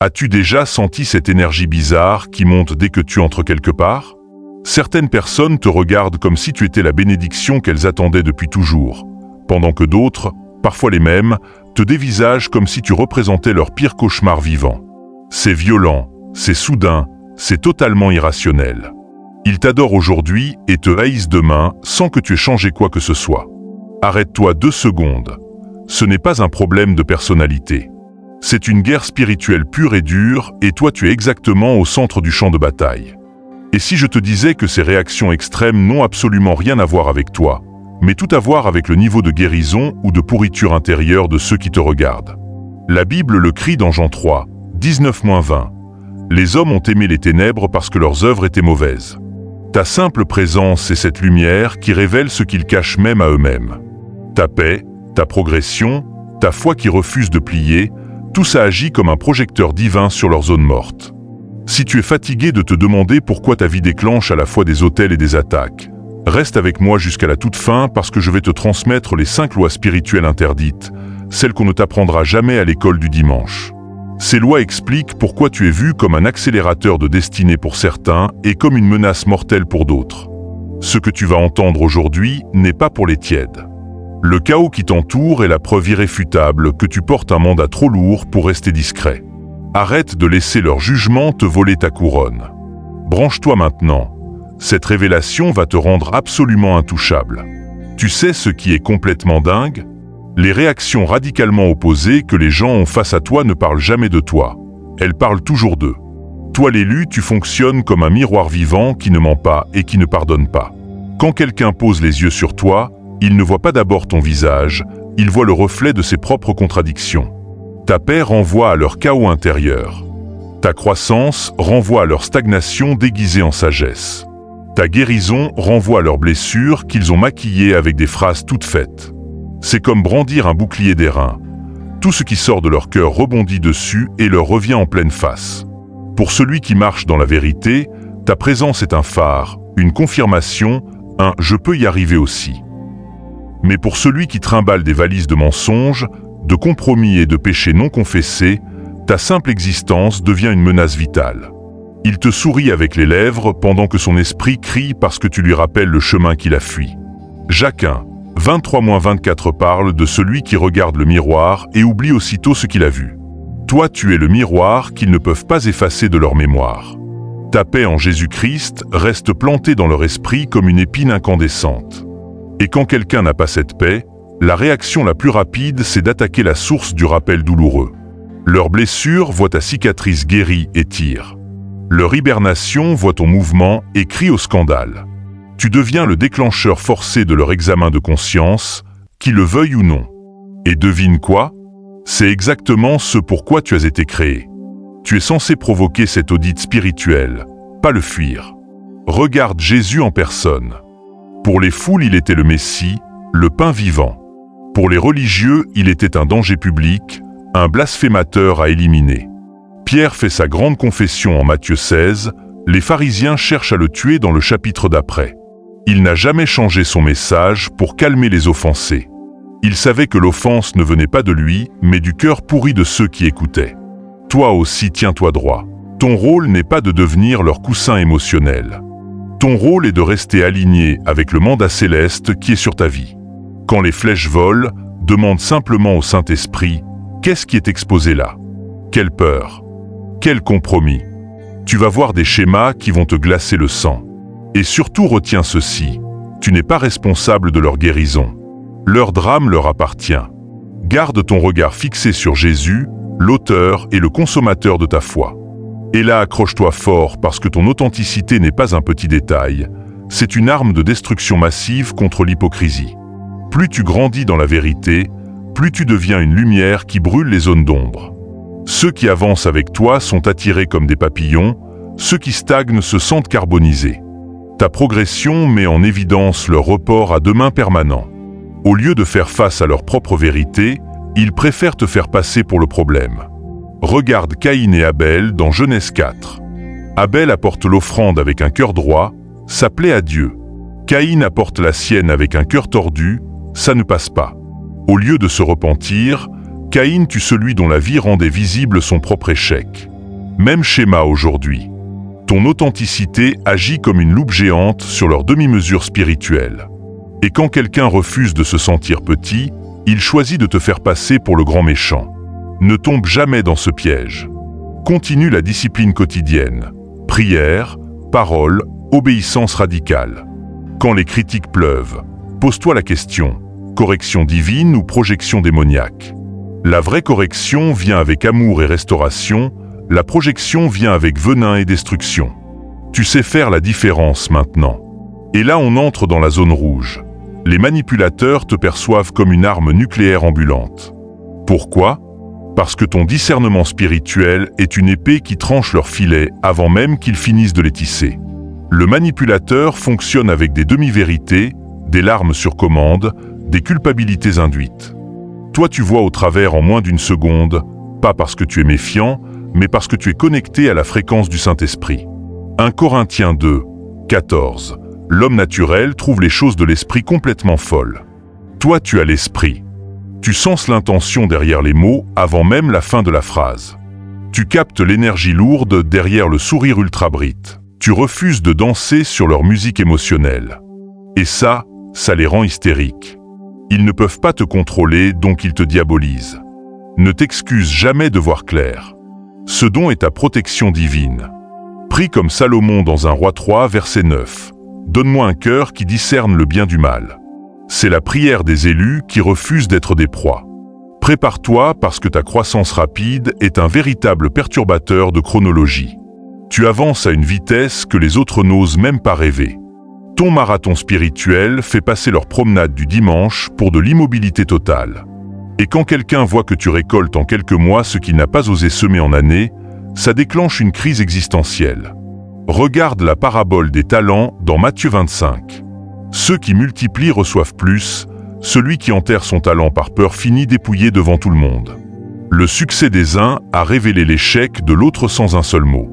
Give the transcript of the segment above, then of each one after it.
As-tu déjà senti cette énergie bizarre qui monte dès que tu entres quelque part? Certaines personnes te regardent comme si tu étais la bénédiction qu'elles attendaient depuis toujours, pendant que d'autres, parfois les mêmes, te dévisagent comme si tu représentais leur pire cauchemar vivant. C'est violent, c'est soudain, c'est totalement irrationnel. Ils t'adorent aujourd'hui et te haïssent demain sans que tu aies changé quoi que ce soit. Arrête-toi 2 secondes. Ce n'est pas un problème de personnalité. C'est une guerre spirituelle pure et dure et toi tu es exactement au centre du champ de bataille. Et si je te disais que ces réactions extrêmes n'ont absolument rien à voir avec toi, mais tout à voir avec le niveau de guérison ou de pourriture intérieure de ceux qui te regardent. La Bible le crie dans Jean 3, 19-20. Les hommes ont aimé les ténèbres parce que leurs œuvres étaient mauvaises. Ta simple présence est cette lumière qui révèle ce qu'ils cachent même à eux-mêmes. Ta paix, ta progression, ta foi qui refuse de plier, tout ça agit comme un projecteur divin sur leur zone morte. Si tu es fatigué de te demander pourquoi ta vie déclenche à la fois des autels et des attaques, reste avec moi jusqu'à la toute fin parce que je vais te transmettre les 5 lois spirituelles interdites, celles qu'on ne t'apprendra jamais à l'école du dimanche. Ces lois expliquent pourquoi tu es vu comme un accélérateur de destinée pour certains et comme une menace mortelle pour d'autres. Ce que tu vas entendre aujourd'hui n'est pas pour les tièdes. Le chaos qui t'entoure est la preuve irréfutable que tu portes un mandat trop lourd pour rester discret. Arrête de laisser leur jugement te voler ta couronne. Branche-toi maintenant. Cette révélation va te rendre absolument intouchable. Tu sais ce qui est complètement dingue? Les réactions radicalement opposées que les gens ont face à toi ne parlent jamais de toi. Elles parlent toujours d'eux. Toi l'élu, tu fonctionnes comme un miroir vivant qui ne ment pas et qui ne pardonne pas. Quand quelqu'un pose les yeux sur toi, il ne voit pas d'abord ton visage, il voit le reflet de ses propres contradictions. Ta paix renvoie à leur chaos intérieur. Ta croissance renvoie à leur stagnation déguisée en sagesse. Ta guérison renvoie à leurs blessures qu'ils ont maquillées avec des phrases toutes faites. C'est comme brandir un bouclier d'airain. Tout ce qui sort de leur cœur rebondit dessus et leur revient en pleine face. Pour celui qui marche dans la vérité, ta présence est un phare, une confirmation, un « je peux y arriver aussi ». Mais pour celui qui trimballe des valises de mensonges, de compromis et de péchés non confessés, ta simple existence devient une menace vitale. Il te sourit avec les lèvres pendant que son esprit crie parce que tu lui rappelles le chemin qu'il a fui. Jacques 1, 23-24 parle de celui qui regarde le miroir et oublie aussitôt ce qu'il a vu. Toi, tu es le miroir qu'ils ne peuvent pas effacer de leur mémoire. Ta paix en Jésus-Christ reste plantée dans leur esprit comme une épine incandescente. Et quand quelqu'un n'a pas cette paix, la réaction la plus rapide, c'est d'attaquer la source du rappel douloureux. Leur blessure voit ta cicatrice guérie et tire. Leur hibernation voit ton mouvement et crie au scandale. Tu deviens le déclencheur forcé de leur examen de conscience, qu'ils le veuillent ou non. Et devine quoi? C'est exactement ce pourquoi tu as été créé. Tu es censé provoquer cet audit spirituel, pas le fuir. Regarde Jésus en personne. Pour les foules, il était le Messie, le pain vivant. Pour les religieux, il était un danger public, un blasphémateur à éliminer. Pierre fait sa grande confession en Matthieu 16, les pharisiens cherchent à le tuer dans le chapitre d'après. Il n'a jamais changé son message pour calmer les offensés. Il savait que l'offense ne venait pas de lui, mais du cœur pourri de ceux qui écoutaient. Toi aussi, tiens-toi droit. Ton rôle n'est pas de devenir leur coussin émotionnel. Ton rôle est de rester aligné avec le mandat céleste qui est sur ta vie. Quand les flèches volent, demande simplement au Saint-Esprit, qu'est-ce qui est exposé là? Quelle peur? Quel compromis? Tu vas voir des schémas qui vont te glacer le sang. Et surtout retiens ceci, tu n'es pas responsable de leur guérison. Leur drame leur appartient. Garde ton regard fixé sur Jésus, l'auteur et le consommateur de ta foi. Et là, accroche-toi fort parce que ton authenticité n'est pas un petit détail, c'est une arme de destruction massive contre l'hypocrisie. Plus tu grandis dans la vérité, plus tu deviens une lumière qui brûle les zones d'ombre. Ceux qui avancent avec toi sont attirés comme des papillons, ceux qui stagnent se sentent carbonisés. Ta progression met en évidence leur report à demain permanent. Au lieu de faire face à leur propre vérité, ils préfèrent te faire passer pour le problème. Regarde Caïn et Abel dans Genèse 4. Abel apporte l'offrande avec un cœur droit, ça plaît à Dieu. Caïn apporte la sienne avec un cœur tordu, ça ne passe pas. Au lieu de se repentir, Caïn tue celui dont la vie rendait visible son propre échec. Même schéma aujourd'hui. Ton authenticité agit comme une loupe géante sur leur demi-mesure spirituelle. Et quand quelqu'un refuse de se sentir petit, il choisit de te faire passer pour le grand méchant. Ne tombe jamais dans ce piège. Continue la discipline quotidienne. Prière, parole, obéissance radicale. Quand les critiques pleuvent, pose-toi la question, correction divine ou projection démoniaque? La vraie correction vient avec amour et restauration, la projection vient avec venin et destruction. Tu sais faire la différence maintenant. Et là on entre dans la zone rouge. Les manipulateurs te perçoivent comme une arme nucléaire ambulante. Pourquoi? Parce que ton discernement spirituel est une épée qui tranche leurs filets avant même qu'ils finissent de les tisser. Le manipulateur fonctionne avec des demi-vérités, des larmes sur commande, des culpabilités induites. Toi tu vois au travers en moins d'une seconde, pas parce que tu es méfiant, mais parce que tu es connecté à la fréquence du Saint-Esprit. 1 Corinthiens 2, 14. L'homme naturel trouve les choses de l'esprit complètement folles. Toi tu as l'esprit. Tu senses l'intention derrière les mots avant même la fin de la phrase. Tu captes l'énergie lourde derrière le sourire ultra-brite. Tu refuses de danser sur leur musique émotionnelle. Et ça les rend hystériques. Ils ne peuvent pas te contrôler, donc ils te diabolisent. Ne t'excuse jamais de voir clair. Ce don est ta protection divine. Prie comme Salomon dans 1 Roi 3, verset 9. Donne-moi un cœur qui discerne le bien du mal. C'est la prière des élus qui refusent d'être des proies. Prépare-toi parce que ta croissance rapide est un véritable perturbateur de chronologie. Tu avances à une vitesse que les autres n'osent même pas rêver. Ton marathon spirituel fait passer leur promenade du dimanche pour de l'immobilité totale. Et quand quelqu'un voit que tu récoltes en quelques mois ce qu'il n'a pas osé semer en années, ça déclenche une crise existentielle. Regarde la parabole des talents dans Matthieu 25. Ceux qui multiplient reçoivent plus, celui qui enterre son talent par peur finit dépouillé devant tout le monde. Le succès des uns a révélé l'échec de l'autre sans un seul mot.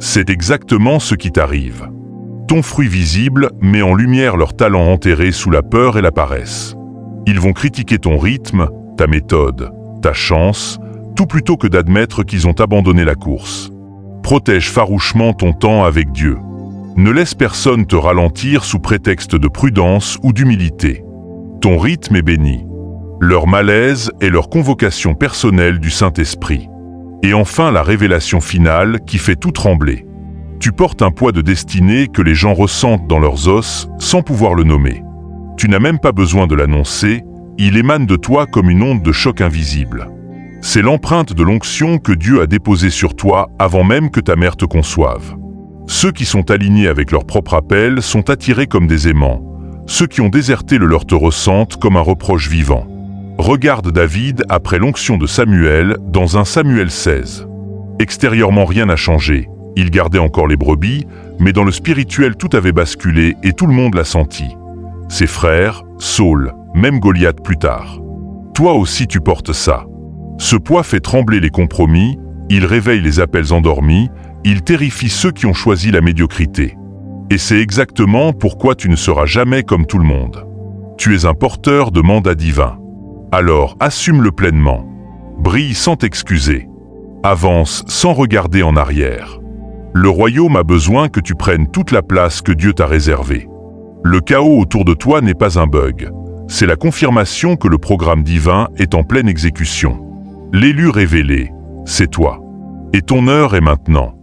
C'est exactement ce qui t'arrive. Ton fruit visible met en lumière leurs talents enterrés sous la peur et la paresse. Ils vont critiquer ton rythme, ta méthode, ta chance, tout plutôt que d'admettre qu'ils ont abandonné la course. Protège farouchement ton temps avec Dieu. Ne laisse personne te ralentir sous prétexte de prudence ou d'humilité. Ton rythme est béni. Leur malaise est leur convocation personnelle du Saint-Esprit. Et enfin la révélation finale qui fait tout trembler. Tu portes un poids de destinée que les gens ressentent dans leurs os sans pouvoir le nommer. Tu n'as même pas besoin de l'annoncer, il émane de toi comme une onde de choc invisible. C'est l'empreinte de l'onction que Dieu a déposée sur toi avant même que ta mère te conçoive. Ceux qui sont alignés avec leur propre appel sont attirés comme des aimants. Ceux qui ont déserté le leur te ressentent comme un reproche vivant. Regarde David après l'onction de Samuel dans 1 Samuel 16. Extérieurement rien n'a changé, il gardait encore les brebis, mais dans le spirituel tout avait basculé et tout le monde l'a senti. Ses frères, Saul, même Goliath plus tard. Toi aussi tu portes ça. Ce poids fait trembler les compromis, il réveille les appels endormis, il terrifie ceux qui ont choisi la médiocrité. Et c'est exactement pourquoi tu ne seras jamais comme tout le monde. Tu es un porteur de mandat divin. Alors assume-le pleinement. Brille sans t'excuser. Avance sans regarder en arrière. Le royaume a besoin que tu prennes toute la place que Dieu t'a réservée. Le chaos autour de toi n'est pas un bug. C'est la confirmation que le programme divin est en pleine exécution. L'élu révélé, c'est toi. Et ton heure est maintenant.